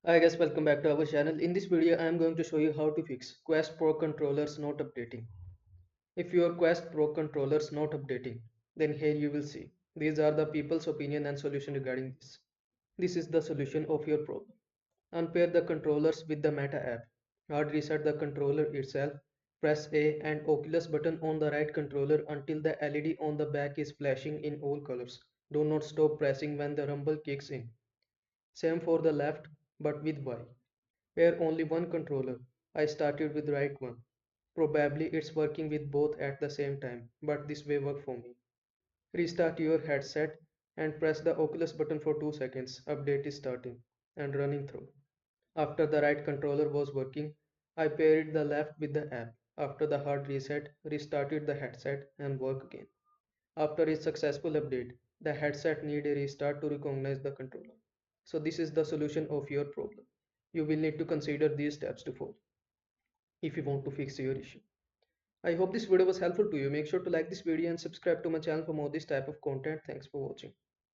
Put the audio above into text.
Hi guys, welcome back to our channel. In this video, I am going to show you how to fix Quest Pro controllers not updating. If your Quest Pro controllers not updating, then here you will see. These are the people's opinion and solution regarding this. This is the solution of your problem. Unpair the controllers with the Meta app. Hard reset the controller itself. Press A and Oculus button on the right controller until the LED on the back is flashing in all colors. Do not stop pressing when the rumble kicks in. Same for the left, but with Y. Pair only one controller. I started with right one. Probably it's working with both at the same time, but this way worked for me. Restart your headset and press the Oculus button for 2 seconds. Update is starting and running through. After the right controller was working, I paired the left with the app. After the hard reset, restarted the headset and work again. After a successful update, the headset need a restart to recognize the controller. So this is the solution of your problem. You will need to consider these steps to follow if you want to fix your issue. I hope this video was helpful to you. Make sure to like this video and subscribe to my channel for more this type of content. Thanks for watching.